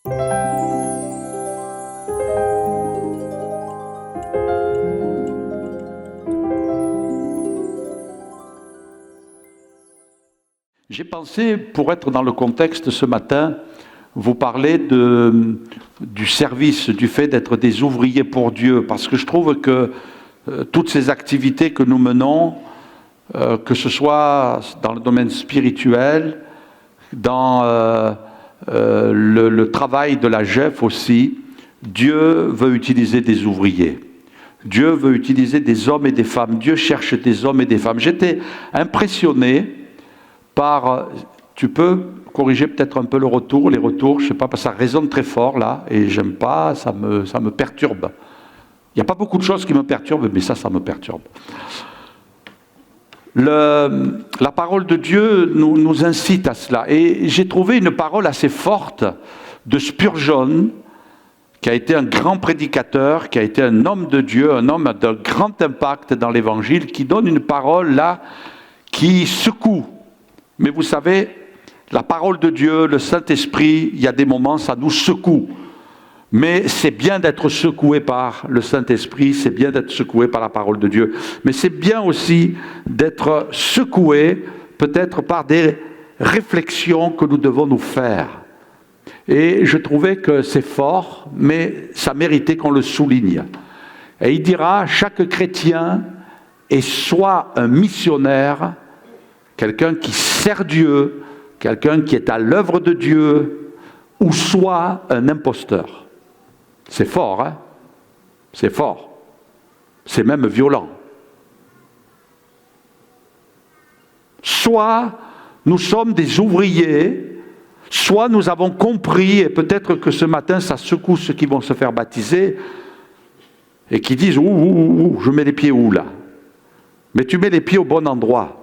J'ai pensé, pour être dans le contexte ce matin, vous parler du service, du fait d'être des ouvriers pour Dieu, parce que je trouve que toutes ces activités que nous menons, que ce soit dans le domaine spirituel, dans le travail de la GEF aussi, Dieu veut utiliser des ouvriers. Dieu veut utiliser des hommes et des femmes. Dieu cherche des hommes et des femmes. J'étais impressionné par... Tu peux corriger peut-être un peu les retours, je ne sais pas, parce que ça résonne très fort là, et j'aime pas, ça me perturbe. Il n'y a pas beaucoup de choses qui me perturbent, mais ça me perturbe. La parole de Dieu nous incite à cela. Et j'ai trouvé une parole assez forte de Spurgeon, qui a été un grand prédicateur, qui a été un homme de Dieu, un homme d'un grand impact dans l'Évangile, qui donne une parole là qui secoue. Mais vous savez, la parole de Dieu, le Saint-Esprit, il y a des moments, ça nous secoue. Mais c'est bien d'être secoué par le Saint-Esprit, c'est bien d'être secoué par la parole de Dieu. Mais c'est bien aussi d'être secoué peut-être par des réflexions que nous devons nous faire. Et je trouvais que c'est fort, mais ça méritait qu'on le souligne. Et il dira, chaque chrétien est soit un missionnaire, quelqu'un qui sert Dieu, quelqu'un qui est à l'œuvre de Dieu, ou soit un imposteur. C'est fort, hein? C'est fort. C'est même violent. Soit nous sommes des ouvriers, soit nous avons compris, et peut-être que ce matin ça secoue ceux qui vont se faire baptiser, et qui disent « Ouh, je mets les pieds où là ?» Mais tu mets les pieds au bon endroit.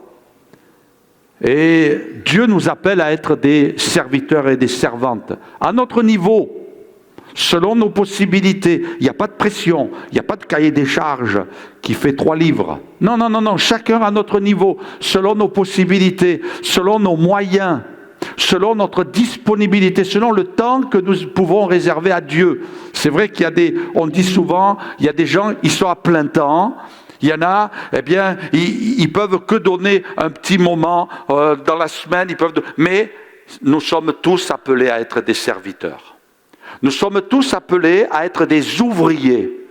Et Dieu nous appelle à être des serviteurs et des servantes, à notre niveau, selon nos possibilités. Il n'y a pas de pression, il n'y a pas de cahier des charges qui fait 3 livres. Non, chacun à notre niveau, selon nos possibilités, selon nos moyens, selon notre disponibilité, selon le temps que nous pouvons réserver à Dieu. C'est vrai on dit souvent, il y a des gens, ils sont à plein temps. Il y en a, eh bien, ils peuvent que donner un petit moment dans la semaine, mais nous sommes tous appelés à être des serviteurs. Nous sommes tous appelés à être des ouvriers.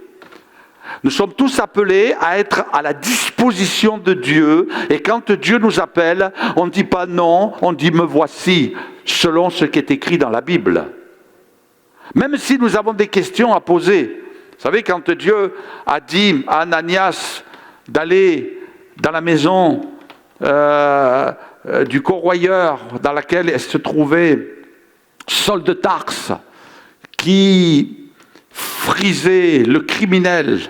Nous sommes tous appelés à être à la disposition de Dieu. Et quand Dieu nous appelle, on ne dit pas non, on dit me voici, selon ce qui est écrit dans la Bible. Même si nous avons des questions à poser. Vous savez, quand Dieu a dit à Ananias d'aller dans la maison du corroyeur dans laquelle se trouvait Saul de Tarse, qui frisait le criminel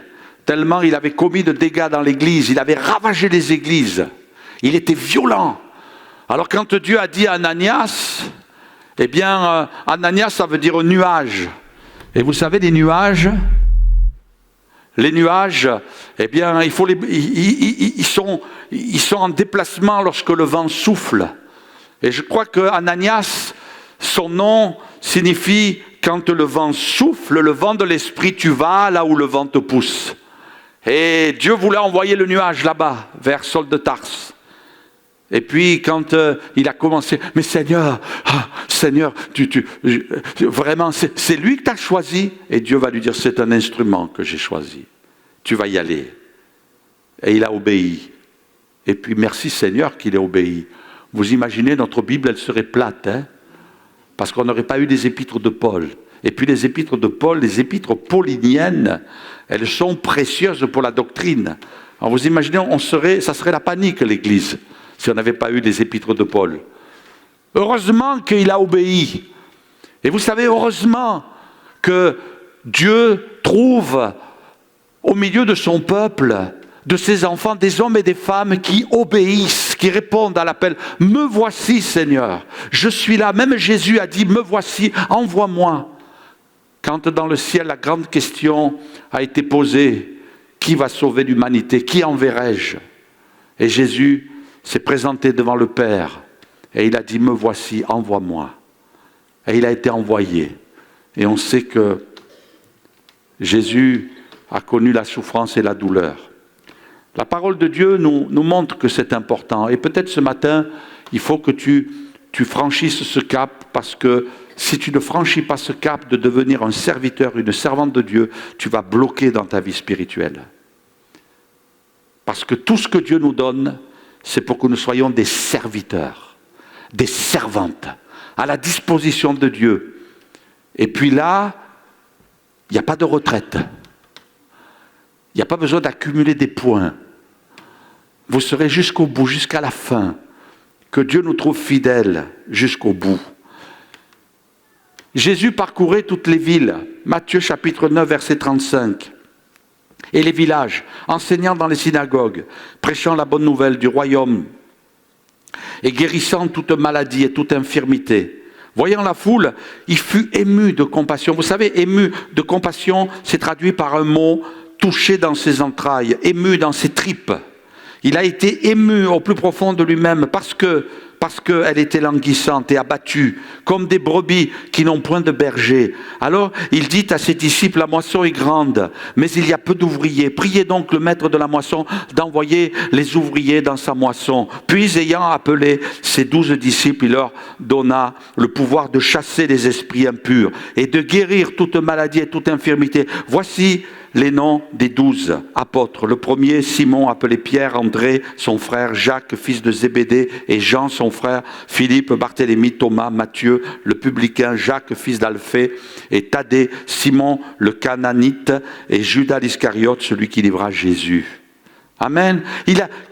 tellement il avait commis de dégâts dans l'église, il avait ravagé les églises, il était violent. Alors quand Dieu a dit à Ananias, eh bien Ananias ça veut dire nuage. Et vous savez, les nuages, eh bien, ils sont en déplacement lorsque le vent souffle. Et je crois que Ananias, son nom signifie quand le vent souffle, le vent de l'esprit, tu vas là où le vent te pousse. Et Dieu voulait envoyer le nuage là-bas, vers Saul de Tarse. Et puis quand il a commencé, mais Seigneur, vraiment, c'est lui que tu as choisi. Et Dieu va lui dire, c'est un instrument que j'ai choisi. Tu vas y aller. Et il a obéi. Et puis merci Seigneur qu'il ait obéi. Vous imaginez, notre Bible, elle serait plate, hein? Parce qu'on n'aurait pas eu les épîtres de Paul. Et puis les épîtres de Paul, les épîtres pauliniennes, elles sont précieuses pour la doctrine. Alors vous imaginez, ça serait la panique, l'Église, si on n'avait pas eu les épîtres de Paul. Heureusement qu'il a obéi. Et vous savez, heureusement que Dieu trouve au milieu de son peuple, de ses enfants, des hommes et des femmes qui obéissent, qui répondent à l'appel. « Me voici, Seigneur, je suis là. » Même Jésus a dit « Me voici, envoie-moi. » Quand dans le ciel, la grande question a été posée, qui va sauver l'humanité? Qui enverrai-je? Et Jésus s'est présenté devant le Père et il a dit « Me voici, envoie-moi. » Et il a été envoyé. Et on sait que Jésus a connu la souffrance et la douleur. La parole de Dieu nous montre que c'est important. Et peut-être ce matin, il faut que tu franchisses ce cap, parce que si tu ne franchis pas ce cap de devenir un serviteur, une servante de Dieu, tu vas bloquer dans ta vie spirituelle. Parce que tout ce que Dieu nous donne, c'est pour que nous soyons des serviteurs, des servantes, à la disposition de Dieu. Et puis là, il n'y a pas de retraite. Il n'y a pas besoin d'accumuler des points. Vous serez jusqu'au bout, jusqu'à la fin. Que Dieu nous trouve fidèles jusqu'au bout. Jésus parcourait toutes les villes. Matthieu chapitre 9, verset 35. Et les villages, enseignant dans les synagogues, prêchant la bonne nouvelle du royaume et guérissant toute maladie et toute infirmité. Voyant la foule, il fut ému de compassion. Vous savez, ému de compassion, c'est traduit par un mot touché dans ses entrailles, ému dans ses tripes. Il a été ému au plus profond de lui-même parce qu'elle était languissante et abattue, comme des brebis qui n'ont point de berger. Alors il dit à ses disciples, la moisson est grande, mais il y a peu d'ouvriers. Priez donc le maître de la moisson d'envoyer les ouvriers dans sa moisson. Puis ayant appelé ses 12 disciples, il leur donna le pouvoir de chasser les esprits impurs et de guérir toute maladie et toute infirmité. Voici les noms des 12 apôtres. Le premier, Simon, appelé Pierre, André, son frère, Jacques, fils de Zébédée, et Jean, son frère, Philippe, Barthélemy, Thomas, Matthieu, le publicain, Jacques, fils d'Alphée, et Thaddée, Simon, le Cananite, et Judas l'Iscariote, celui qui livra Jésus. Amen.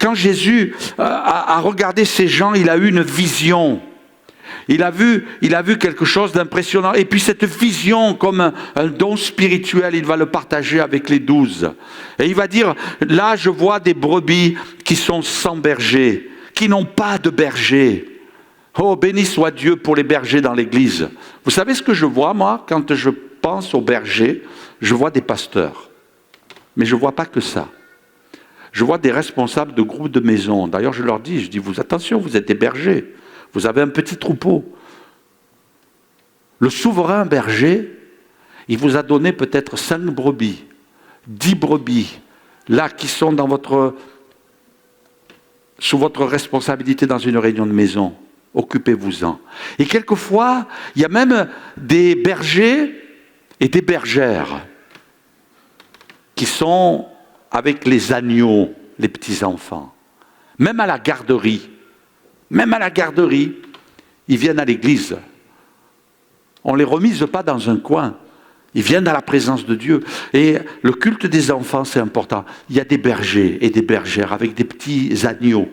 Quand Jésus a regardé ces gens, il a eu une vision. Il a vu quelque chose d'impressionnant. Et puis cette vision, comme un don spirituel, il va le partager avec les 12. Et il va dire, là je vois des brebis qui sont sans berger, qui n'ont pas de berger. Oh, béni soit Dieu pour les bergers dans l'église. Vous savez ce que je vois, moi, quand je pense aux bergers? Je vois des pasteurs. Mais je ne vois pas que ça. Je vois des responsables de groupes de maisons. D'ailleurs, je leur dis, attention, vous êtes des bergers. Vous avez un petit troupeau. Le souverain berger, il vous a donné peut-être 5 brebis, 10 brebis, là qui sont sous votre responsabilité dans une réunion de maison. Occupez-vous-en. Et quelquefois, il y a même des bergers et des bergères qui sont avec les agneaux, les petits-enfants. Même à la garderie, ils viennent à l'église. On ne les remise pas dans un coin. Ils viennent à la présence de Dieu. Et le culte des enfants, c'est important. Il y a des bergers et des bergères avec des petits agneaux,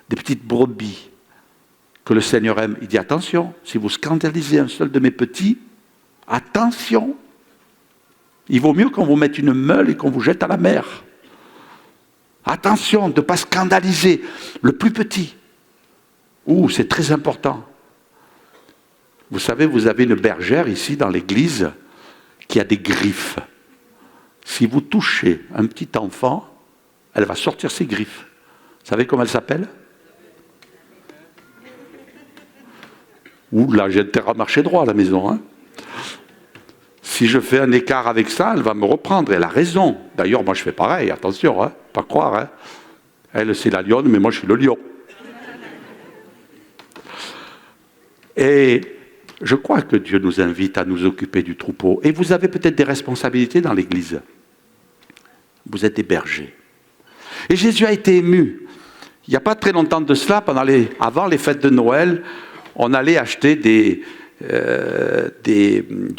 des petites brebis que le Seigneur aime. Il dit, attention, si vous scandalisez un seul de mes petits, attention. Il vaut mieux qu'on vous mette une meule et qu'on vous jette à la mer. Attention de ne pas scandaliser le plus petit. C'est très important. Vous savez, vous avez une bergère ici dans l'église qui a des griffes. Si vous touchez un petit enfant, elle va sortir ses griffes. Vous savez comment elle s'appelle? Là, j'ai intérêt à marcher droit à la maison. Hein. Si je fais un écart avec ça, elle va me reprendre. Elle a raison. D'ailleurs, moi, je fais pareil. Attention, pas croire. Hein. Elle, c'est la lionne, mais moi, je suis le lion. Et je crois que Dieu nous invite à nous occuper du troupeau. Et vous avez peut-être des responsabilités dans l'église. Vous êtes des bergers. Et Jésus a été ému. Il n'y a pas très longtemps de cela, avant les fêtes de Noël, on allait acheter du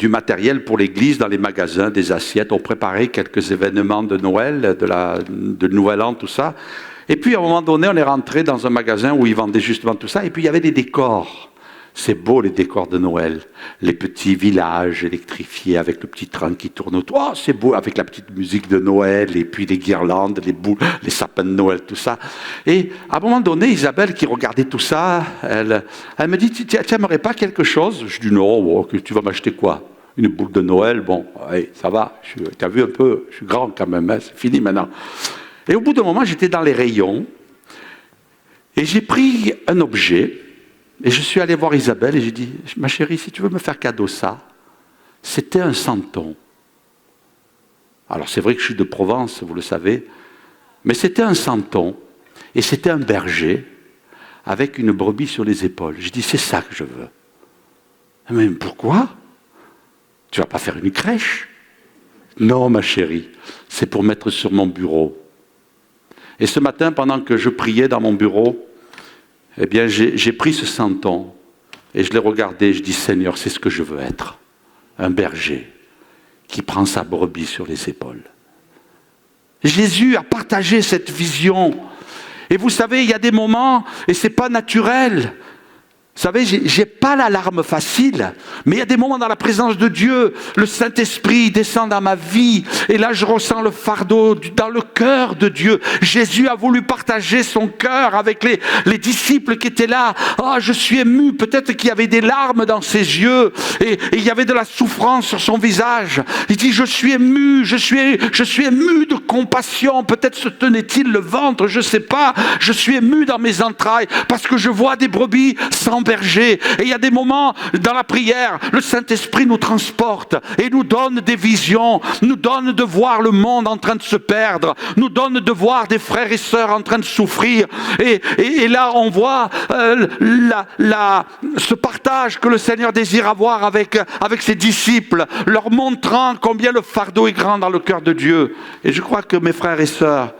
matériel pour l'église dans les magasins, des assiettes. On préparait quelques événements de Noël, de Nouvel An, tout ça. Et puis à un moment donné, on est rentré dans un magasin où ils vendaient justement tout ça. Et puis il y avait des décors. C'est beau les décors de Noël, les petits villages électrifiés avec le petit train qui tourne autour. C'est beau avec la petite musique de Noël et puis les guirlandes, les boules, les sapins de Noël, tout ça. Et à un moment donné, Isabelle qui regardait tout ça, elle me dit, tu n'aimerais pas quelque chose? Je dis non, tu vas m'acheter quoi? Une boule de Noël? Bon, ouais, ça va, tu as vu un peu, je suis grand quand même, hein, c'est fini maintenant. Et au bout d'un moment, j'étais dans les rayons et j'ai pris un objet. Et je suis allé voir Isabelle et j'ai dit, ma chérie, si tu veux me faire cadeau ça, C'était un santon. Alors c'est vrai que je suis de Provence, vous le savez, mais c'était un santon, et c'était un berger, avec une brebis sur les épaules. Je dis, c'est ça que je veux. Mais pourquoi? Tu vas pas faire une crèche? Non, ma chérie, c'est pour mettre sur mon bureau. Et ce matin, pendant que je priais dans mon bureau, eh bien, j'ai pris ce santon, et je l'ai regardé, je dis, Seigneur, c'est ce que je veux être. Un berger qui prend sa brebis sur les épaules. Jésus a partagé cette vision. Et vous savez, il y a des moments, et ce n'est pas naturel. Vous savez, je n'ai pas la larme facile, mais il y a des moments dans la présence de Dieu, le Saint-Esprit descend dans ma vie, et là je ressens le fardeau dans le cœur de Dieu. Jésus a voulu partager son cœur avec les disciples qui étaient là. Ah, je suis ému, peut-être qu'il y avait des larmes dans ses yeux, et il y avait de la souffrance sur son visage. Il dit, je suis ému, je suis ému de compassion, peut-être se tenait-il le ventre, je ne sais pas, je suis ému dans mes entrailles, parce que je vois des brebis sans berger. Et il y a des moments dans la prière, le Saint-Esprit nous transporte et nous donne des visions, nous donne de voir le monde en train de se perdre, nous donne de voir des frères et sœurs en train de souffrir. Et là, on voit ce partage que le Seigneur désire avoir avec ses disciples, leur montrant combien le fardeau est grand dans le cœur de Dieu. Et je crois que mes frères et sœurs,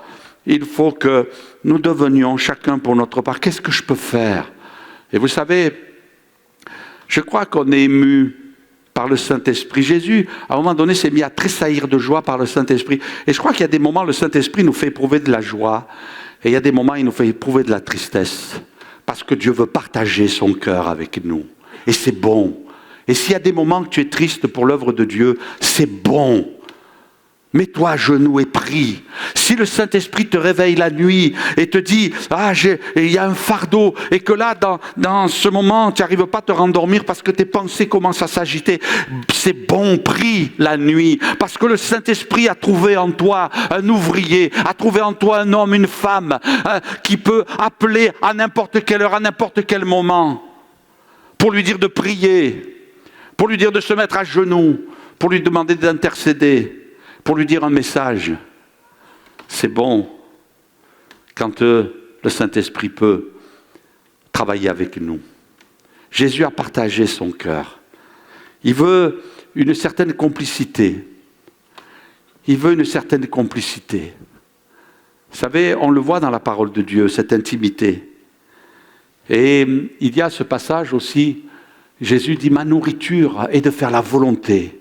il faut que nous devenions chacun pour notre part. Qu'est-ce que je peux faire? Et vous savez, je crois qu'on est ému par le Saint-Esprit. Jésus, à un moment donné, s'est mis à tressaillir de joie par le Saint-Esprit. Et je crois qu'il y a des moments où le Saint-Esprit nous fait éprouver de la joie. Et il y a des moments où il nous fait éprouver de la tristesse. Parce que Dieu veut partager son cœur avec nous. Et c'est bon. Et s'il y a des moments que tu es triste pour l'œuvre de Dieu, c'est bon. Mets-toi à genoux et prie. Si le Saint-Esprit te réveille la nuit et te dit « Ah, il y a un fardeau » et que là, dans ce moment, tu n'arrives pas à te rendormir parce que tes pensées commencent à s'agiter, c'est bon, prie la nuit. Parce que le Saint-Esprit a trouvé en toi un ouvrier, a trouvé en toi un homme, une femme qui peut appeler à n'importe quelle heure, à n'importe quel moment pour lui dire de prier, pour lui dire de se mettre à genoux, pour lui demander d'intercéder, pour lui dire un message. C'est bon quand le Saint-Esprit peut travailler avec nous. Jésus a partagé son cœur. Il veut une certaine complicité. Il veut une certaine complicité. Vous savez, on le voit dans la parole de Dieu, cette intimité. Et il y a ce passage aussi, Jésus dit, ma nourriture est de faire la volonté.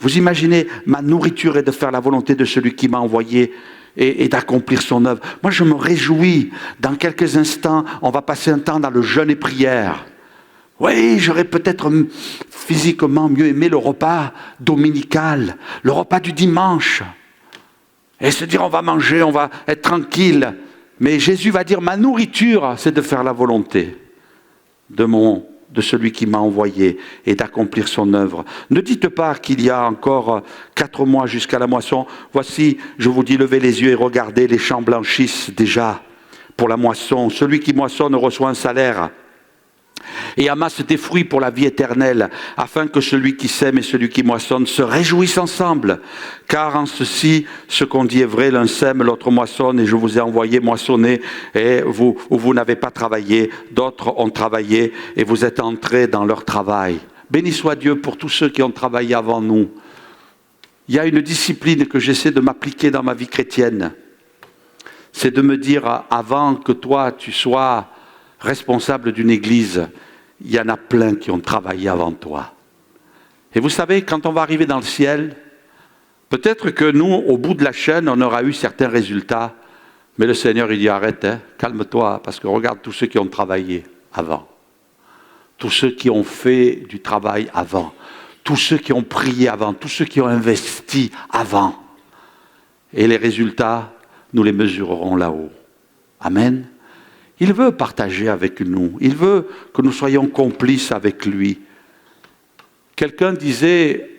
Vous imaginez, ma nourriture est de faire la volonté de celui qui m'a envoyé et d'accomplir son œuvre. Moi, je me réjouis. Dans quelques instants, on va passer un temps dans le jeûne et prière. Oui, j'aurais peut-être physiquement mieux aimé le repas dominical, le repas du dimanche. Et se dire, on va manger, on va être tranquille. Mais Jésus va dire, ma nourriture, c'est de faire la volonté de celui qui m'a envoyé et d'accomplir son œuvre. Ne dites pas qu'il y a encore 4 mois jusqu'à la moisson. Voici, je vous dis, levez les yeux et regardez, les champs blanchissent déjà pour la moisson. Celui qui moissonne reçoit un salaire et amasse des fruits pour la vie éternelle, afin que celui qui sème et celui qui moissonne se réjouissent ensemble. Car en ceci, ce qu'on dit est vrai, l'un sème, l'autre moissonne, et je vous ai envoyé moissonner, et vous n'avez pas travaillé, d'autres ont travaillé, et vous êtes entrés dans leur travail. Béni soit Dieu pour tous ceux qui ont travaillé avant nous. Il y a une discipline que j'essaie de m'appliquer dans ma vie chrétienne. C'est de me dire, avant que toi, tu sois responsable d'une église, il y en a plein qui ont travaillé avant toi. Et vous savez, quand on va arriver dans le ciel, peut-être que nous, au bout de la chaîne, on aura eu certains résultats, mais le Seigneur, il dit, arrête, calme-toi, parce que regarde tous ceux qui ont travaillé avant, tous ceux qui ont fait du travail avant, tous ceux qui ont prié avant, tous ceux qui ont investi avant. Et les résultats, nous les mesurerons là-haut. Amen. Il veut partager avec nous. Il veut que nous soyons complices avec lui. Quelqu'un disait,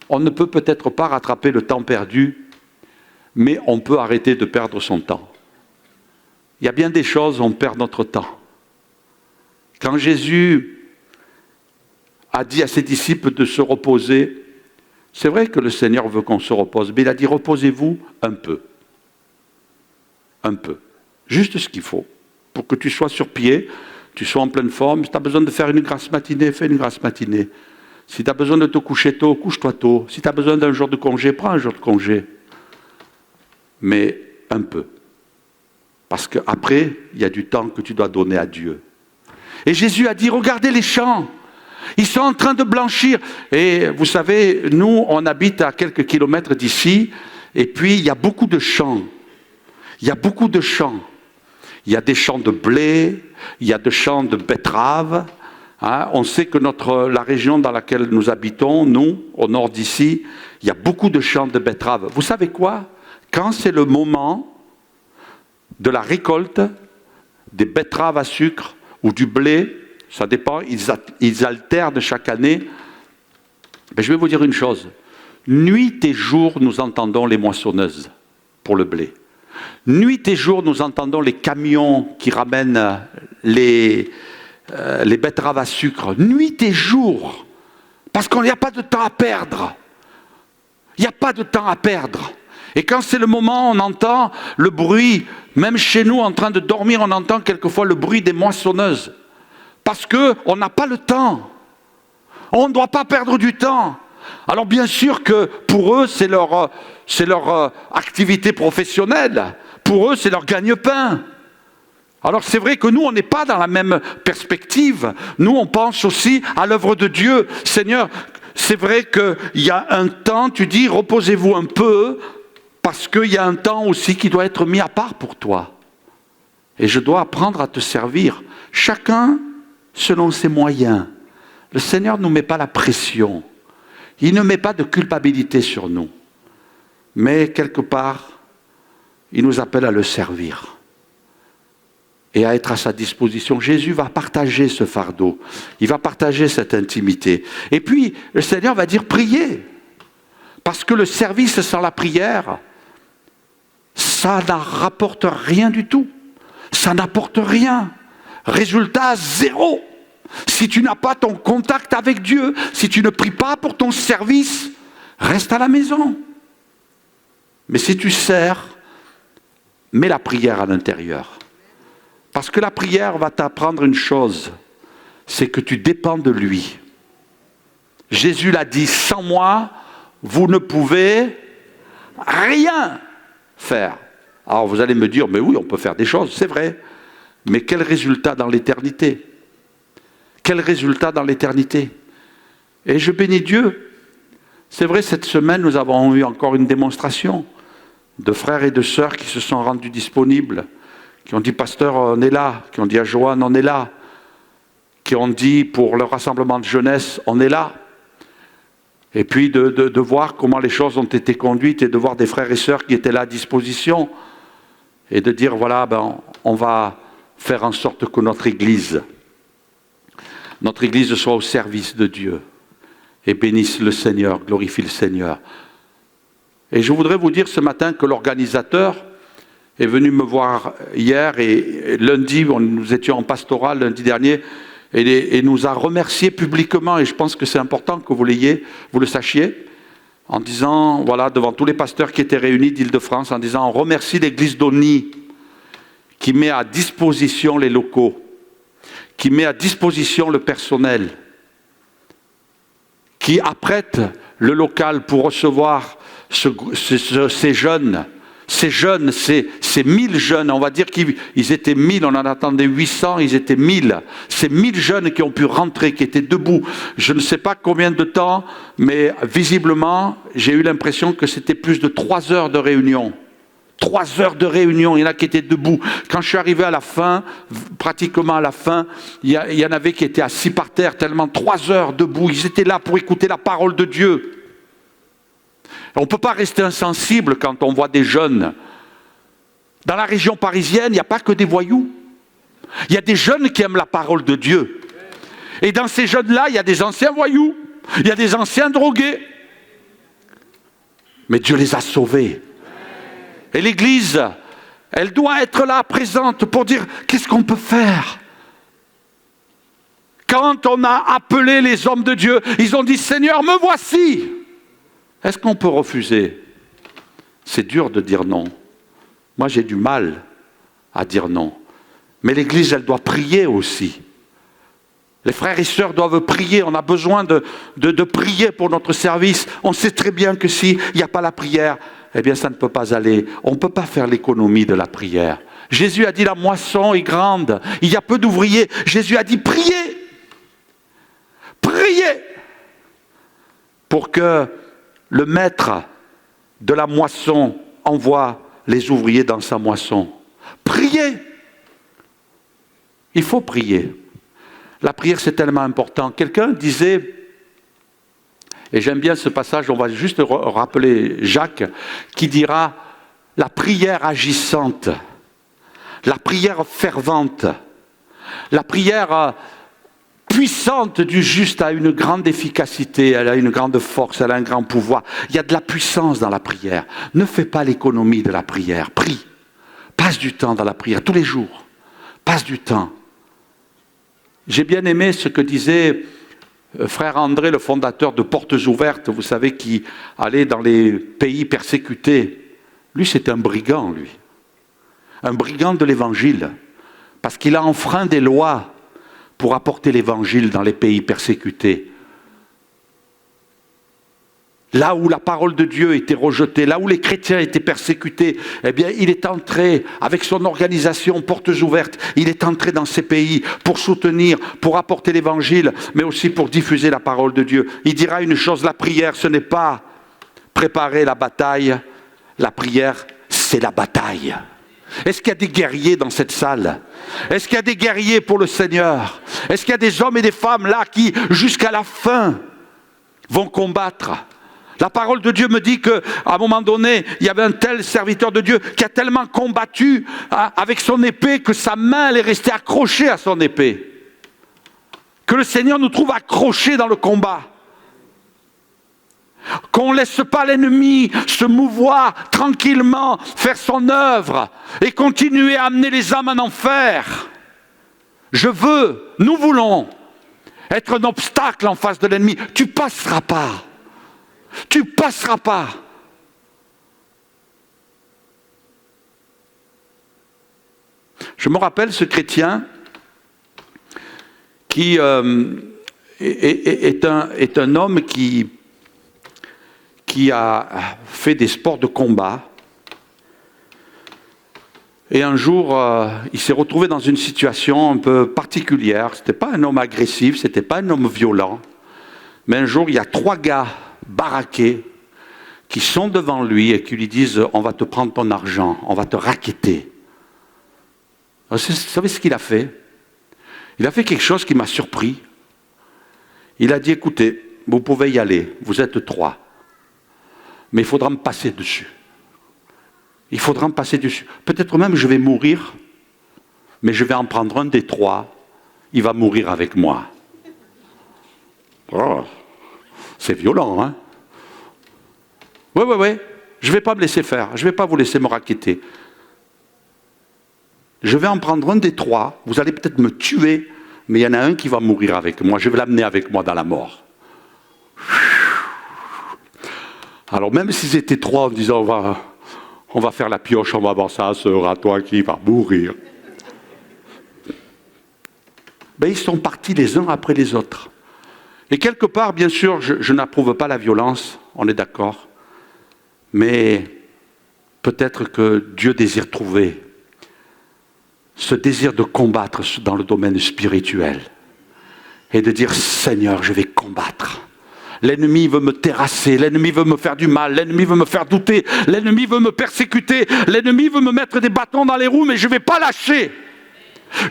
on ne peut peut-être pas rattraper le temps perdu, mais on peut arrêter de perdre son temps. Il y a bien des choses où on perd notre temps. Quand Jésus a dit à ses disciples de se reposer. C'est vrai que le Seigneur veut qu'on se repose, mais il a dit reposez-vous un peu. Un peu. Juste ce qu'il faut pour que tu sois sur pied, tu sois en pleine forme. Si tu as besoin de faire une grasse matinée, fais une grasse matinée. Si tu as besoin de te coucher tôt, couche-toi tôt. Si tu as besoin d'un jour de congé, prends un jour de congé. Mais un peu. Parce qu'après, il y a du temps que tu dois donner à Dieu. Et Jésus a dit, regardez les champs. Ils sont en train de blanchir. Et vous savez, nous, on habite à quelques kilomètres d'ici. Et puis, il y a beaucoup de champs. Il y a beaucoup de champs. Il y a des champs de blé, il y a des champs de betteraves. On sait que la région dans laquelle nous habitons, nous, au nord d'ici, il y a beaucoup de champs de betteraves. Vous savez quoi? Quand c'est le moment de la récolte des betteraves à sucre ou du blé, ça dépend, ils alternent chaque année. Mais je vais vous dire une chose. Nuit et jour, nous entendons les moissonneuses pour le blé. Nuit et jour, nous entendons les camions qui ramènent les betteraves à sucre. Nuit et jour. Parce qu'il n'y a pas de temps à perdre. Il n'y a pas de temps à perdre. Et quand c'est le moment, on entend le bruit, même chez nous, en train de dormir, on entend quelquefois le bruit des moissonneuses. Parce qu'on n'a pas le temps. On ne doit pas perdre du temps. Alors bien sûr que pour eux, c'est leur activité professionnelle. Pour eux, c'est leur gagne-pain. Alors c'est vrai que nous, on n'est pas dans la même perspective. Nous, on pense aussi à l'œuvre de Dieu. Seigneur, c'est vrai qu'il y a un temps, tu dis, reposez-vous un peu, parce qu'il y a un temps aussi qui doit être mis à part pour toi. Et je dois apprendre à te servir. Chacun selon ses moyens. Le Seigneur ne nous met pas la pression. Il ne met pas de culpabilité sur nous. Mais quelque part, il nous appelle à le servir et à être à sa disposition. Jésus va partager ce fardeau. Il va partager cette intimité. Et puis, le Seigneur va dire priez. Parce que le service sans la prière, ça n'en rapporte rien du tout. Ça n'apporte rien. Résultat, zéro. Si tu n'as pas ton contact avec Dieu, si tu ne pries pas pour ton service, reste à la maison. Mais si tu sers, mets la prière à l'intérieur. Parce que la prière va t'apprendre une chose, c'est que tu dépends de lui. Jésus l'a dit, sans moi, vous ne pouvez rien faire. Alors vous allez me dire, mais oui, on peut faire des choses, c'est vrai. Mais quel résultat dans l'éternité? Quel résultat dans l'éternité? Et je bénis Dieu. C'est vrai, cette semaine, nous avons eu encore une démonstration de frères et de sœurs qui se sont rendus disponibles, qui ont dit, pasteur, on est là, qui ont dit à Joanne, on est là, qui ont dit pour le rassemblement de jeunesse, on est là. Et puis de voir comment les choses ont été conduites et de voir des frères et sœurs qui étaient là à disposition et de dire, voilà, on va faire en sorte que notre Église soit au service de Dieu et bénisse le Seigneur, glorifie le Seigneur. Et je voudrais vous dire ce matin que l'organisateur est venu me voir hier et lundi, nous étions en pastoral lundi dernier, et nous a remercié publiquement, et je pense que c'est important que vous le sachiez, en disant, voilà, devant tous les pasteurs qui étaient réunis d'Île-de-France, en disant, on remercie l'église d'Osny qui met à disposition les locaux, qui met à disposition le personnel, qui apprête le local pour recevoir ces jeunes, ces 1000 jeunes, on va dire qu'ils étaient 1000, on en attendait 800, ils étaient 1000. Ces 1000 jeunes qui ont pu rentrer, qui étaient debout, je ne sais pas combien de temps, mais visiblement, j'ai eu l'impression que c'était plus de 3 heures de réunion. 3 heures de réunion, il y en a qui étaient debout. Quand je suis arrivé à la fin, pratiquement à la fin, il y en avait qui étaient assis par terre, tellement 3 heures debout, ils étaient là pour écouter la parole de Dieu. On ne peut pas rester insensible quand on voit des jeunes. Dans la région parisienne, il n'y a pas que des voyous. Il y a des jeunes qui aiment la parole de Dieu. Et dans ces jeunes-là, il y a des anciens voyous. Il y a des anciens drogués. Mais Dieu les a sauvés. Et l'Église, elle doit être là, présente, pour dire, qu'est-ce qu'on peut faire? Quand on a appelé les hommes de Dieu, ils ont dit, Seigneur, me voici. Est-ce qu'on peut refuser? C'est dur de dire non. Moi, j'ai du mal à dire non. Mais l'Église, elle doit prier aussi. Les frères et sœurs doivent prier. On a besoin de prier pour notre service. On sait très bien que s'il n'y a pas la prière, eh bien, ça ne peut pas aller. On ne peut pas faire l'économie de la prière. Jésus a dit, la moisson est grande. Il y a peu d'ouvriers. Jésus a dit, priez. Priez. Pour que le maître de la moisson envoie les ouvriers dans sa moisson. Priez. Il faut prier. La prière, c'est tellement important. Quelqu'un disait, et j'aime bien ce passage, on va juste rappeler Jacques, qui dira, la prière agissante, la prière fervente, la prière puissante du juste a une grande efficacité, elle a une grande force, elle a un grand pouvoir. Il y a de la puissance dans la prière. Ne fais pas l'économie de la prière. Prie. Passe du temps dans la prière, tous les jours. Passe du temps. J'ai bien aimé ce que disait frère André, le fondateur de Portes Ouvertes, vous savez, qui allait dans les pays persécutés. Lui, c'est un brigand, lui. Un brigand de l'Évangile. Parce qu'il a enfreint des lois pour apporter l'Évangile dans les pays persécutés. Là où la parole de Dieu était rejetée, là où les chrétiens étaient persécutés, eh bien, il est entré avec son organisation Portes Ouvertes, il est entré dans ces pays pour soutenir, pour apporter l'Évangile, mais aussi pour diffuser la parole de Dieu. Il dira une chose, la prière, ce n'est pas préparer la bataille, la prière, c'est la bataille. Est-ce qu'il y a des guerriers dans cette salle? Est-ce qu'il y a des guerriers pour le Seigneur? Est-ce qu'il y a des hommes et des femmes là qui, jusqu'à la fin, vont combattre? La parole de Dieu me dit qu'à un moment donné, il y avait un tel serviteur de Dieu qui a tellement combattu avec son épée que sa main elle est restée accrochée à son épée. Que le Seigneur nous trouve accrochés dans le combat. Qu'on ne laisse pas l'ennemi se mouvoir tranquillement, faire son œuvre et continuer à amener les âmes en enfer. Nous voulons être un obstacle en face de l'ennemi. Tu ne passeras pas. Tu ne passeras pas. Je me rappelle ce chrétien qui est un homme qui a fait des sports de combat. Et un jour, il s'est retrouvé dans une situation un peu particulière. Ce n'était pas un homme agressif, ce n'était pas un homme violent. Mais un jour, il y a 3 gars baraqués qui sont devant lui et qui lui disent « On va te prendre ton argent, on va te racketter ». Vous savez ce qu'il a fait? Il a fait quelque chose qui m'a surpris. Il a dit « Écoutez, vous pouvez y aller, vous êtes 3. Mais il faudra me passer dessus. Il faudra me passer dessus. Peut-être même je vais mourir, mais je vais en prendre un des 3. Il va mourir avec moi. » Oh, c'est violent, hein? Oui. Je ne vais pas me laisser faire. Je ne vais pas vous laisser me racketter. Je vais en prendre un des 3. Vous allez peut-être me tuer, mais il y en a un qui va mourir avec moi. Je vais l'amener avec moi dans la mort. Alors même s'ils étaient 3 en disant on va faire la pioche, on va voir ça sera toi qui va mourir. Ben, ils sont partis les uns après les autres. Et quelque part, bien sûr, je n'approuve pas la violence, on est d'accord. Mais peut-être que Dieu désire trouver ce désir de combattre dans le domaine spirituel. Et de dire, Seigneur, je vais combattre. L'ennemi veut me terrasser, l'ennemi veut me faire du mal, l'ennemi veut me faire douter, l'ennemi veut me persécuter, l'ennemi veut me mettre des bâtons dans les roues, mais je ne vais pas lâcher.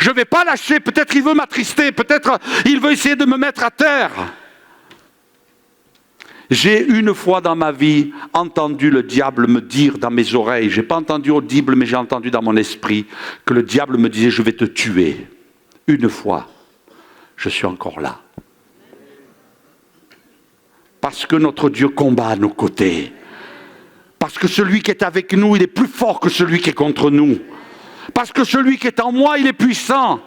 Je ne vais pas lâcher, peut-être il veut m'attrister, peut-être il veut essayer de me mettre à terre. J'ai une fois dans ma vie entendu le diable me dire dans mes oreilles, je n'ai pas entendu audible, mais j'ai entendu dans mon esprit, que le diable me disait, je vais te tuer. Une fois, je suis encore là. Parce que notre Dieu combat à nos côtés. Parce que celui qui est avec nous, il est plus fort que celui qui est contre nous. Parce que celui qui est en moi, il est puissant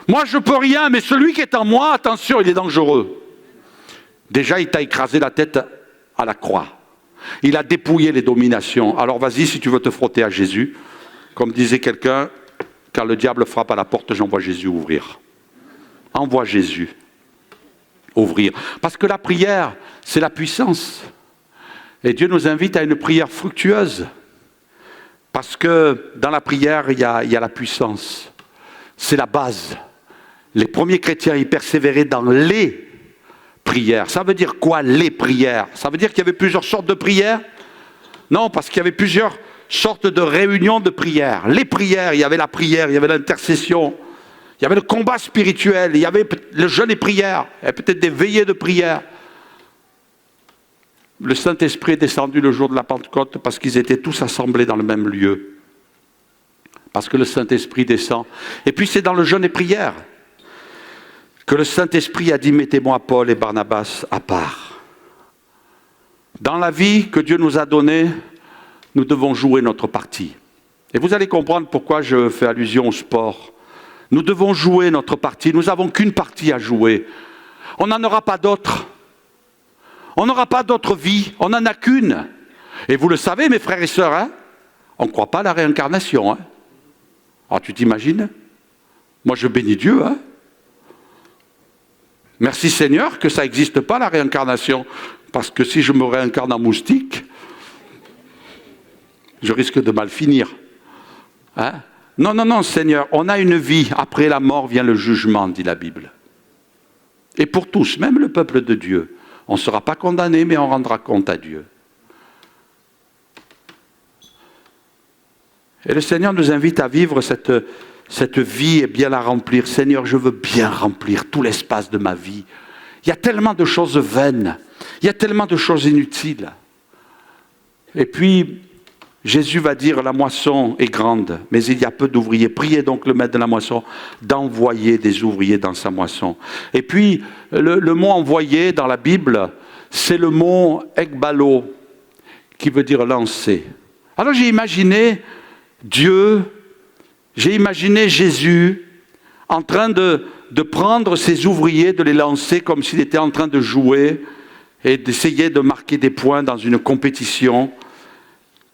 Moi, je peux rien, mais celui qui est en moi, attention, il est dangereux. Déjà, il t'a écrasé la tête à la croix. Il a dépouillé les dominations. Alors vas-y, si tu veux te frotter à Jésus, comme disait quelqu'un, quand le diable frappe à la porte, j'envoie Jésus ouvrir. Envoie Jésus ouvrir. Parce que la prière, c'est la puissance. Et Dieu nous invite à une prière fructueuse. Parce que dans la prière, il y a la puissance. C'est la base. Les premiers chrétiens, ils persévéraient dans les prières. Ça veut dire quoi, les prières? Ça veut dire qu'il y avait plusieurs sortes de prières? Non, parce qu'il y avait plusieurs sortes de réunions de prières. Les prières, il y avait la prière, il y avait l'intercession, il y avait le combat spirituel, il y avait le jeûne et prière, il y avait peut-être des veillées de prière. Le Saint-Esprit est descendu le jour de la Pentecôte parce qu'ils étaient tous assemblés dans le même lieu. Parce que le Saint-Esprit descend. Et puis c'est dans le jeûne et prière que le Saint-Esprit a dit « Mettez-moi Paul et Barnabas à part ». Dans la vie que Dieu nous a donnée, nous devons jouer notre partie. Et vous allez comprendre pourquoi je fais allusion au sport. Nous devons jouer notre partie. Nous n'avons qu'une partie à jouer. On n'en aura pas d'autre. On n'aura pas d'autre vie. On n'en a qu'une. Et vous le savez, mes frères et sœurs, hein, on ne croit pas à la réincarnation. Hein. Alors tu t'imagines? Moi je bénis Dieu. Hein. Merci Seigneur que ça n'existe pas la réincarnation. Parce que si je me réincarne en moustique, je risque de mal finir. Hein? Non, non, non, Seigneur, on a une vie. Après la mort vient le jugement, dit la Bible. Et pour tous, même le peuple de Dieu, on ne sera pas condamné, mais on rendra compte à Dieu. Et le Seigneur nous invite à vivre cette vie et bien la remplir. Seigneur, je veux bien remplir tout l'espace de ma vie. Il y a tellement de choses vaines. Il y a tellement de choses inutiles. Et puis, Jésus va dire, la moisson est grande, mais il y a peu d'ouvriers. Priez donc le maître de la moisson d'envoyer des ouvriers dans sa moisson. Et puis, le mot envoyer dans la Bible, c'est le mot ekbalo, qui veut dire lancer. Alors j'ai imaginé Dieu, j'ai imaginé Jésus en train de prendre ses ouvriers, de les lancer comme s'il était en train de jouer et d'essayer de marquer des points dans une compétition.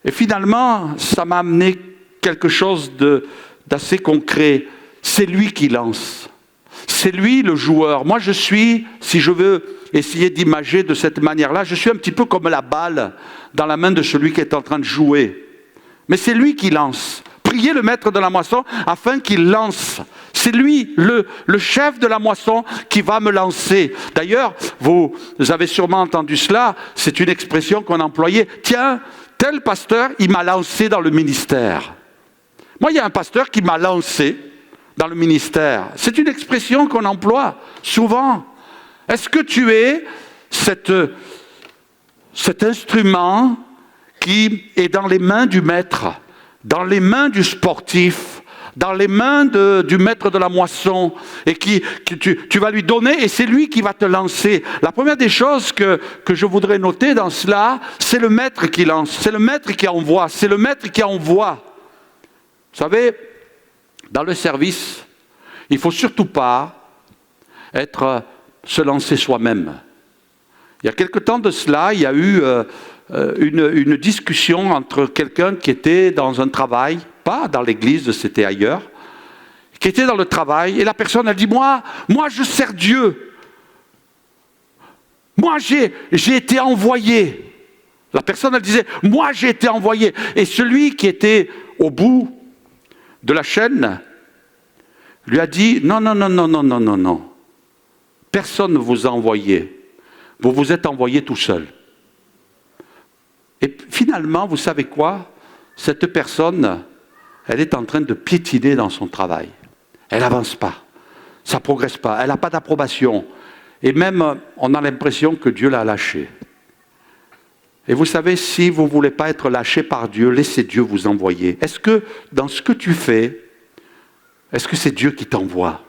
Et finalement, ça m'a amené quelque chose d'assez concret. C'est lui qui lance. C'est lui le joueur. Moi, je suis, si je veux essayer d'imager de cette manière-là, je suis un petit peu comme la balle dans la main de celui qui est en train de jouer. Mais c'est lui qui lance. Priez le maître de la moisson afin qu'il lance. C'est lui, le chef de la moisson, qui va me lancer. D'ailleurs, vous avez sûrement entendu cela, c'est une expression qu'on employait. Tiens, tel pasteur, il m'a lancé dans le ministère. Moi, il y a un pasteur qui m'a lancé dans le ministère. C'est une expression qu'on emploie souvent. Est-ce que tu es cet instrument qui est dans les mains du maître, dans les mains du sportif, dans les mains du maître de la moisson, et tu vas lui donner, et c'est lui qui va te lancer. La première des choses que je voudrais noter dans cela, c'est le maître qui lance, c'est le maître qui envoie, c'est le maître qui envoie. Vous savez, dans le service, il ne faut surtout pas se lancer soi-même. Il y a quelque temps de cela, il y a eu une discussion entre quelqu'un qui était dans un travail, pas dans l'église, c'était ailleurs, qui était dans le travail, et la personne a dit, moi je sers Dieu. Moi j'ai été envoyé. La personne elle disait, moi j'ai été envoyé. Et celui qui était au bout de la chaîne lui a dit, non, non, non, non, non, non, non, non. Personne ne vous a envoyé. Vous vous êtes envoyé tout seul. Et finalement, vous savez quoi? Cette personne, elle est en train de piétiner dans son travail. Elle n'avance pas. Ça ne progresse pas. Elle n'a pas d'approbation. Et même, on a l'impression que Dieu l'a lâchée. Et vous savez, si vous ne voulez pas être lâché par Dieu, laissez Dieu vous envoyer. Est-ce que dans ce que tu fais, est-ce que c'est Dieu qui t'envoie?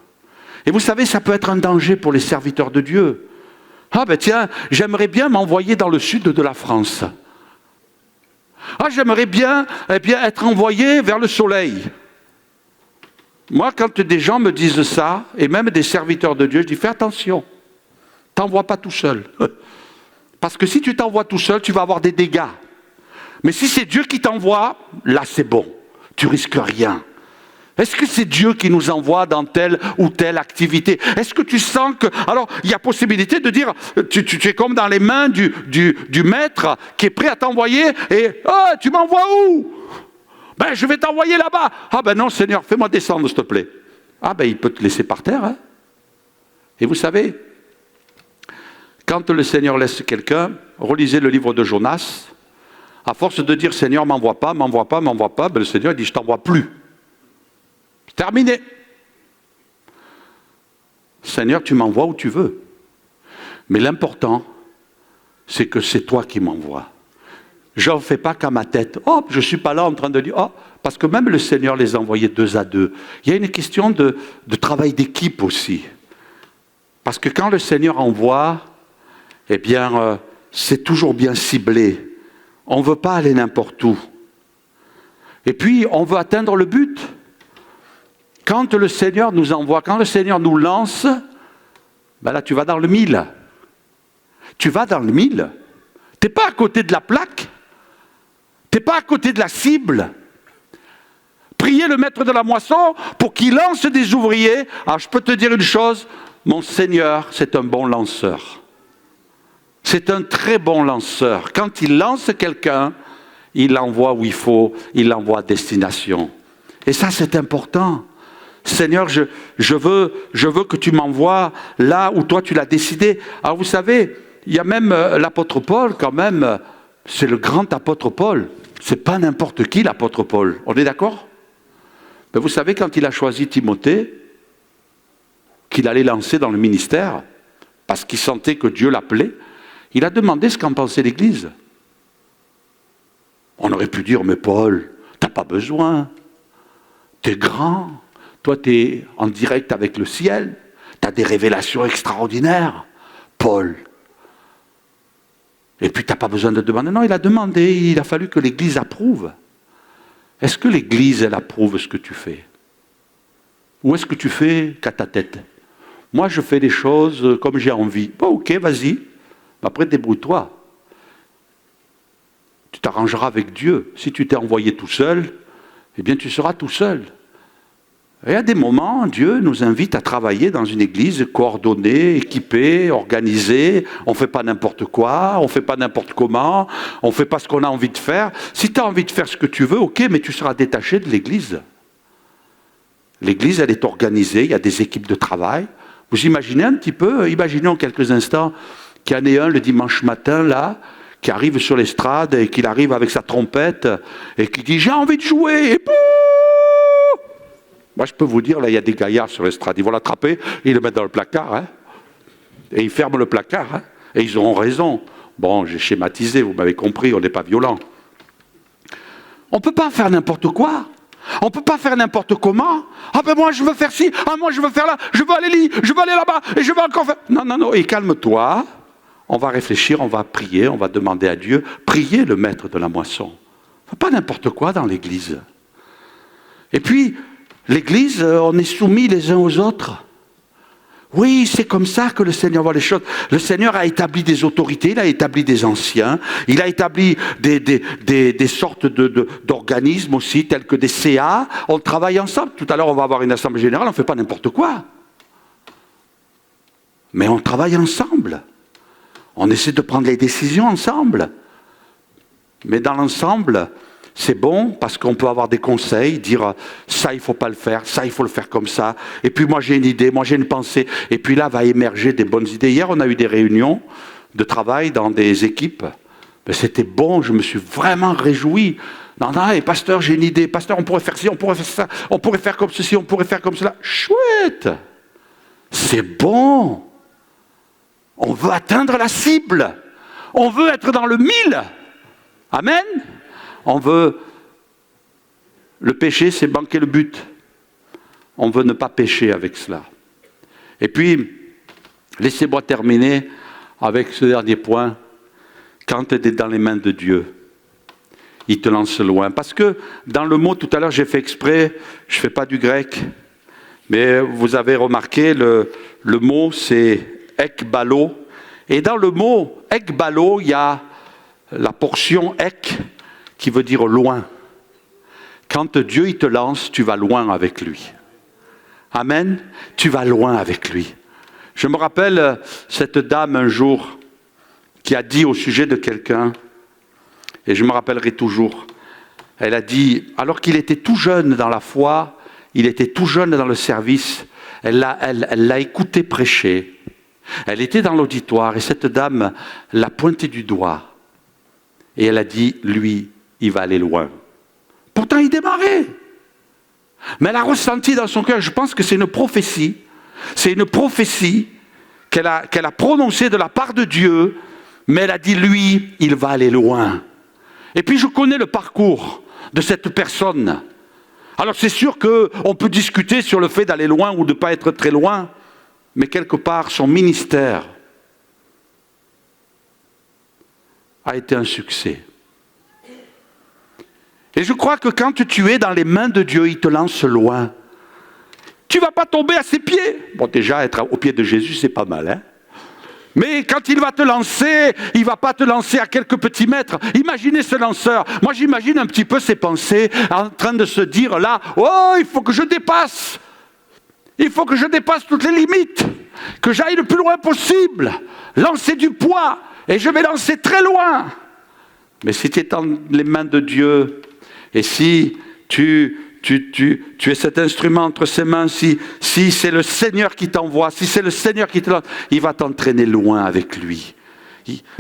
Et vous savez, ça peut être un danger pour les serviteurs de Dieu. Ah ben tiens, j'aimerais bien m'envoyer dans le sud de la France. Ah, j'aimerais bien, être envoyé vers le soleil. Moi, quand des gens me disent ça, et même des serviteurs de Dieu, je dis fais attention, t'envoies pas tout seul. Parce que si tu t'envoies tout seul, tu vas avoir des dégâts. Mais si c'est Dieu qui t'envoie, là c'est bon, tu risques rien. Est-ce que c'est Dieu qui nous envoie dans telle ou telle activité? Est-ce que tu sens que... Alors, il y a possibilité de dire, tu es comme dans les mains du maître qui est prêt à t'envoyer et « Oh, tu m'envoies où ?»« Ben, je vais t'envoyer là-bas. »« Ah ben non, Seigneur, fais-moi descendre, s'il te plaît. » Ah ben, il peut te laisser par terre. Hein. Et vous savez, quand le Seigneur laisse quelqu'un, relisez le livre de Jonas, à force de dire « Seigneur, m'envoie pas, m'envoie pas, m'envoie pas », ben, le Seigneur dit « Je t'envoie plus. » Terminé. Seigneur, tu m'envoies où tu veux. Mais l'important, c'est que c'est toi qui m'envoies. Je n'en fais pas qu'à ma tête. Oh, je ne suis pas là en train de dire, oh, parce que même le Seigneur les a envoyés 2 à 2. Il y a une question de travail d'équipe aussi. Parce que quand le Seigneur envoie, eh bien, c'est toujours bien ciblé. On ne veut pas aller n'importe où. Et puis, on veut atteindre le but. Quand le Seigneur nous envoie, quand le Seigneur nous lance, ben là tu vas dans le 1000. Tu vas dans le 1000. Tu n'es pas à côté de la plaque. Tu n'es pas à côté de la cible. Priez le maître de la moisson pour qu'il lance des ouvriers. Alors je peux te dire une chose, mon Seigneur, c'est un bon lanceur. C'est un très bon lanceur. Quand il lance quelqu'un, il l'envoie où il faut, il l'envoie à destination. Et ça c'est important. Seigneur, je veux que tu m'envoies là où toi tu l'as décidé. Alors vous savez, il y a même l'apôtre Paul quand même, c'est le grand apôtre Paul. C'est pas n'importe qui l'apôtre Paul, on est d'accord? Mais vous savez, quand il a choisi Timothée, qu'il allait lancer dans le ministère, parce qu'il sentait que Dieu l'appelait, il a demandé ce qu'en pensait l'Église. On aurait pu dire, mais Paul, t'as pas besoin, t'es grand. Toi, tu es en direct avec le ciel. Tu as des révélations extraordinaires. Paul. Et puis, tu n'as pas besoin de demander. Non, il a demandé. Il a fallu que l'Église approuve. Est-ce que l'Église, elle approuve ce que tu fais? Ou est-ce que tu fais qu'à ta tête? Moi, je fais des choses comme j'ai envie. Bon, ok, vas-y. Après, débrouille-toi. Tu t'arrangeras avec Dieu. Si tu t'es envoyé tout seul, eh bien, tu seras tout seul. Et à des moments, Dieu nous invite à travailler dans une église coordonnée, équipée, organisée. On ne fait pas n'importe quoi, on ne fait pas n'importe comment, on ne fait pas ce qu'on a envie de faire. Si tu as envie de faire ce que tu veux, ok, mais tu seras détaché de l'église. L'église, elle est organisée, il y a des équipes de travail. Vous imaginez un petit peu, imaginons quelques instants qu'il y en ait un le dimanche matin, là, qui arrive sur l'estrade et qu'il arrive avec sa trompette et qui dit « J'ai envie de jouer !» et moi, je peux vous dire, là, il y a des gaillards sur l'estrade. Ils vont l'attraper et ils le mettent dans le placard. Hein, et ils ferment le placard. Hein, et ils auront raison. Bon, j'ai schématisé, vous m'avez compris, on n'est pas violent. On ne peut pas faire n'importe quoi. On ne peut pas faire n'importe comment. Ah ben moi, je veux faire ci. Ah moi, je veux faire là. Je veux aller là. Je veux aller là-bas. Et je veux encore faire... Non, non, non. Et calme-toi. On va réfléchir, on va prier, on va demander à Dieu. Priez le maître de la moisson. Pas n'importe quoi dans l'église. Et puis... L'Église, on est soumis les uns aux autres. Oui, c'est comme ça que le Seigneur voit les choses. Le Seigneur a établi des autorités, il a établi des anciens, il a établi des sortes d'organismes aussi, tels que des CA. On travaille ensemble. Tout à l'heure, on va avoir une assemblée générale, on ne fait pas n'importe quoi. Mais on travaille ensemble. On essaie de prendre les décisions ensemble. Mais dans l'ensemble... C'est bon parce qu'on peut avoir des conseils, dire ça il ne faut pas le faire, ça il faut le faire comme ça. Et puis moi j'ai une idée, moi j'ai une pensée. Et puis là va émerger des bonnes idées. Hier on a eu des réunions de travail dans des équipes. Mais c'était bon, je me suis vraiment réjoui. Non, non, et pasteur j'ai une idée, pasteur on pourrait faire ci, on pourrait faire ça, on pourrait faire comme ceci, on pourrait faire comme cela. Chouette! C'est bon! On veut atteindre la cible. On veut être dans le 1000. Amen? On veut... Le péché, c'est manquer le but. On veut ne pas pécher avec cela. Et puis, laissez-moi terminer avec ce dernier point. Quand tu es dans les mains de Dieu, il te lance loin. Parce que dans le mot, tout à l'heure, j'ai fait exprès, je ne fais pas du grec, Mais vous avez remarqué, le mot c'est ekbalo. Et dans le mot ekbalo, il y a la portion ek qui veut dire loin. Quand Dieu il te lance, tu vas loin avec lui. Amen. Tu vas loin avec lui. Je me rappelle cette dame un jour qui a dit au sujet de quelqu'un, et je me rappellerai toujours, elle a dit, alors qu'il était tout jeune dans la foi, il était tout jeune dans le service, elle l'a écouté prêcher. Elle était dans l'auditoire et cette dame l'a pointé du doigt. Et elle a dit, lui, il va aller loin. Pourtant, il démarrait. Mais elle a ressenti dans son cœur, je pense que c'est une prophétie. C'est une prophétie qu'elle a prononcée de la part de Dieu, mais elle a dit, lui, il va aller loin. Et puis je connais le parcours de cette personne. Alors c'est sûr qu'on peut discuter sur le fait d'aller loin ou de ne pas être très loin, mais quelque part, son ministère a été un succès. Et je crois que quand tu es dans les mains de Dieu, il te lance loin. Tu ne vas pas tomber à ses pieds. Bon, déjà, être au pied de Jésus, c'est pas mal, hein? Mais quand il va te lancer, il ne va pas te lancer à quelques petits mètres. Imaginez ce lanceur. Moi, j'imagine un petit peu ses pensées en train de se dire là, oh, il faut que je dépasse. Il faut que je dépasse toutes les limites. Que j'aille le plus loin possible. Lancer du poids. Et je vais lancer très loin. Mais si tu es dans les mains de Dieu, et si tu es cet instrument entre ses mains, si c'est le Seigneur qui t'envoie, si c'est le Seigneur qui te lance, il va t'entraîner loin avec lui.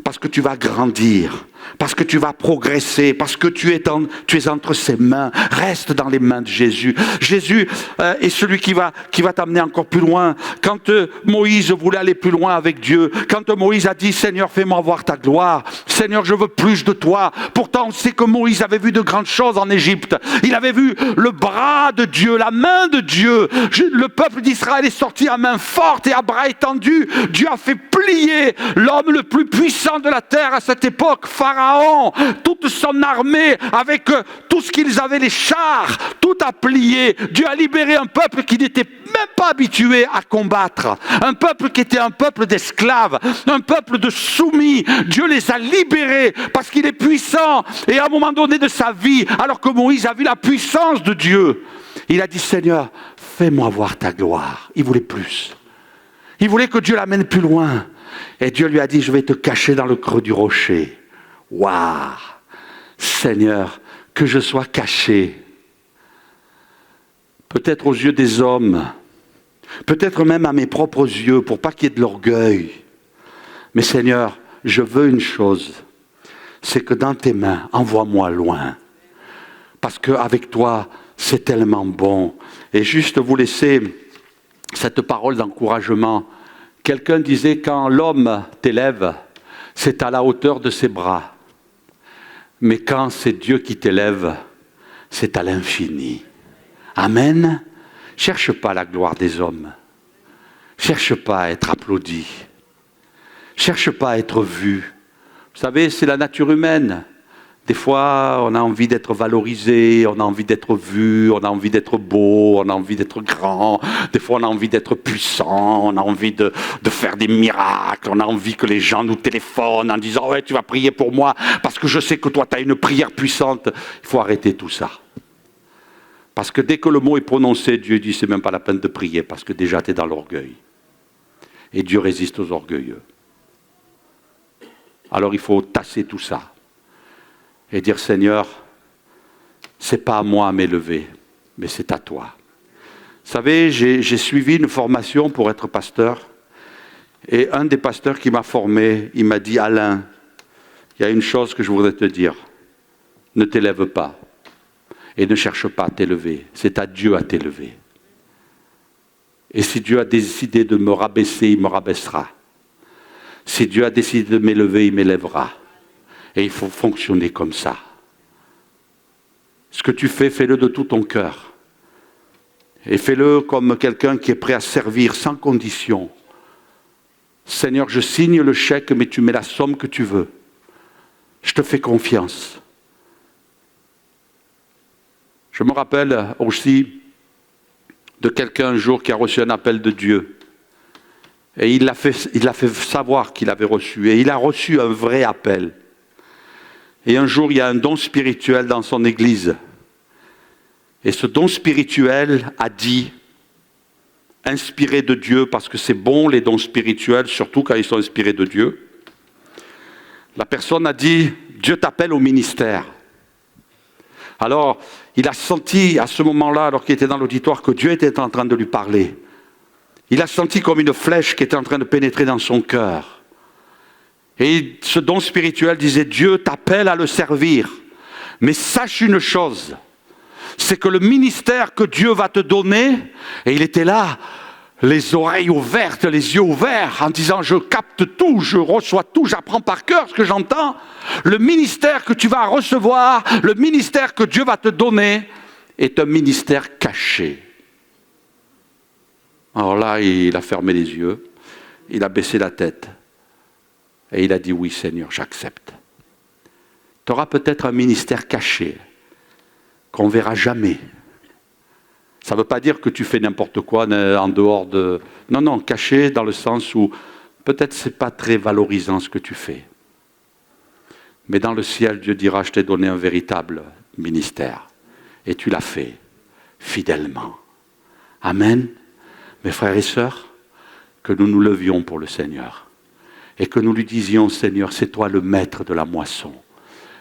Parce que tu vas grandir, parce que tu vas progresser, parce que tu es entre ses mains. Reste dans les mains de Jésus. Jésus est celui qui va t'amener encore plus loin. Quand Moïse voulait aller plus loin avec Dieu, quand Moïse a dit « Seigneur, fais-moi voir ta gloire. Seigneur, je veux plus de toi. » Pourtant, on sait que Moïse avait vu de grandes choses en Égypte. Il avait vu le bras de Dieu, la main de Dieu. Le peuple d'Israël est sorti à main forte et à bras étendus. Dieu a fait plier l'homme le plus puissant de la terre à cette époque, Pharaon, toute son armée, avec tout ce qu'ils avaient, les chars, tout a plié. Dieu a libéré un peuple qui n'était même pas habitué à combattre, un peuple qui était un peuple d'esclaves, un peuple de soumis. Dieu les a libérés parce qu'il est puissant. Et à un moment donné de sa vie, alors que Moïse a vu la puissance de Dieu, il a dit « Seigneur, fais-moi voir ta gloire ». Il voulait plus. Il voulait que Dieu l'amène plus loin. Et Dieu lui a dit, je vais te cacher dans le creux du rocher. Waouh! Seigneur, que je sois caché. Peut-être aux yeux des hommes, peut-être même à mes propres yeux, pour pas qu'il y ait de l'orgueil. Mais Seigneur, je veux une chose, c'est que dans tes mains, envoie-moi loin. Parce qu'avec toi, c'est tellement bon. Et juste vous laisser cette parole d'encouragement. Quelqu'un disait, quand l'homme t'élève, c'est à la hauteur de ses bras. Mais quand c'est Dieu qui t'élève, c'est à l'infini. Amen. Cherche pas la gloire des hommes. Cherche pas à être applaudi. Cherche pas à être vu. Vous savez, c'est la nature humaine. Des fois, on a envie d'être valorisé, on a envie d'être vu, on a envie d'être beau, on a envie d'être grand. Des fois, on a envie d'être puissant, on a envie de faire des miracles, on a envie que les gens nous téléphonent en disant « Ouais, tu vas prier pour moi parce que je sais que toi, tu as une prière puissante. » Il faut arrêter tout ça. Parce que dès que le mot est prononcé, Dieu dit « C'est même pas la peine de prier parce que déjà, tu es dans l'orgueil. » Et Dieu résiste aux orgueilleux. Alors, il faut tasser tout ça. Et dire, Seigneur, c'est pas à moi à m'élever, mais c'est à toi. Vous savez, j'ai suivi une formation pour être pasteur. Et un des pasteurs qui m'a formé, il m'a dit, Alain, il y a une chose que je voudrais te dire. Ne t'élève pas. Et ne cherche pas à t'élever. C'est à Dieu à t'élever. Et si Dieu a décidé de me rabaisser, il me rabaissera. Si Dieu a décidé de m'élever, il m'élèvera. Et il faut fonctionner comme ça. Ce que tu fais, fais-le de tout ton cœur. Et fais-le comme quelqu'un qui est prêt à servir sans condition. Seigneur, je signe le chèque, mais tu mets la somme que tu veux. Je te fais confiance. Je me rappelle aussi de quelqu'un un jour qui a reçu un appel de Dieu. Et il l'a fait savoir qu'il avait reçu. Et il a reçu un vrai appel. Et un jour, il y a un don spirituel dans son église. Et ce don spirituel a dit, inspiré de Dieu, parce que c'est bon les dons spirituels, surtout quand ils sont inspirés de Dieu. La personne a dit, Dieu t'appelle au ministère. Alors, il a senti à ce moment-là, alors qu'il était dans l'auditoire, que Dieu était en train de lui parler. Il a senti comme une flèche qui était en train de pénétrer dans son cœur. Et ce don spirituel disait, Dieu t'appelle à le servir. Mais sache une chose, c'est que le ministère que Dieu va te donner, et il était là, les oreilles ouvertes, les yeux ouverts, en disant je capte tout, je reçois tout, j'apprends par cœur ce que j'entends. Le ministère que tu vas recevoir, le ministère que Dieu va te donner, est un ministère caché. Alors là, il a fermé les yeux, il a baissé la tête, et il a dit oui Seigneur, j'accepte. Tu auras peut-être un ministère caché, qu'on ne verra jamais. Ça ne veut pas dire que tu fais n'importe quoi en dehors de... Non, caché dans le sens où peut-être ce n'est pas très valorisant ce que tu fais. Mais dans le ciel, Dieu dira, je t'ai donné un véritable ministère. Et tu l'as fait fidèlement. Amen. Mes frères et sœurs, que nous nous levions pour le Seigneur. Et que nous lui disions, Seigneur, c'est toi le maître de la moisson.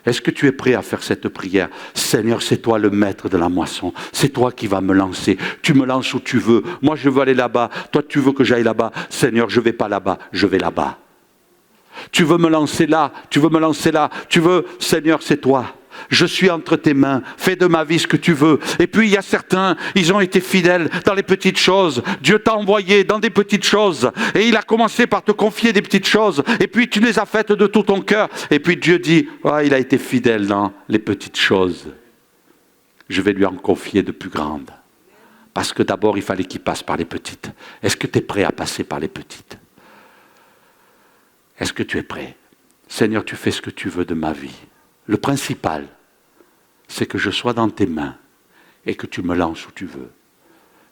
Est-ce que tu es prêt à faire cette prière? Seigneur, c'est toi le maître de la moisson. C'est toi qui vas me lancer. Tu me lances où tu veux. Moi, je veux aller là-bas. Toi, tu veux que j'aille là-bas. Seigneur, je ne vais pas là-bas. Je vais là-bas. Tu veux me lancer là. Tu veux me lancer là. Tu veux, Seigneur, c'est toi. Je suis entre tes mains. Fais de ma vie ce que tu veux. Et puis, il y a certains, ils ont été fidèles dans les petites choses. Dieu t'a envoyé dans des petites choses. Et il a commencé par te confier des petites choses. Et puis, tu les as faites de tout ton cœur. Et puis, Dieu dit, il a été fidèle dans les petites choses. Je vais lui en confier de plus grandes. Parce que d'abord, il fallait qu'il passe par les petites. Est-ce que tu es prêt à passer par les petites? Est-ce que tu es prêt? Seigneur, tu fais ce que tu veux de ma vie. Le principal, c'est que je sois dans tes mains et que tu me lances où tu veux,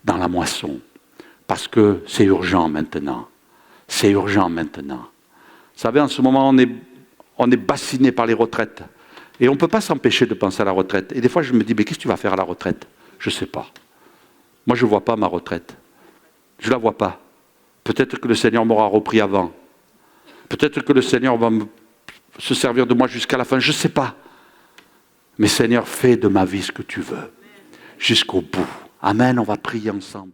dans la moisson. Parce que c'est urgent maintenant. C'est urgent maintenant. Vous savez, en ce moment, on est bassiné par les retraites. Et on ne peut pas s'empêcher de penser à la retraite. Et des fois, je me dis, mais qu'est-ce que tu vas faire à la retraite? Je ne sais pas. Moi, je ne vois pas ma retraite. Je ne la vois pas. Peut-être que le Seigneur m'aura repris avant. Peut-être que le Seigneur va se servir de moi jusqu'à la fin. Je ne sais pas. Mais Seigneur, fais de ma vie ce que tu veux. Jusqu'au bout. Amen, on va prier ensemble.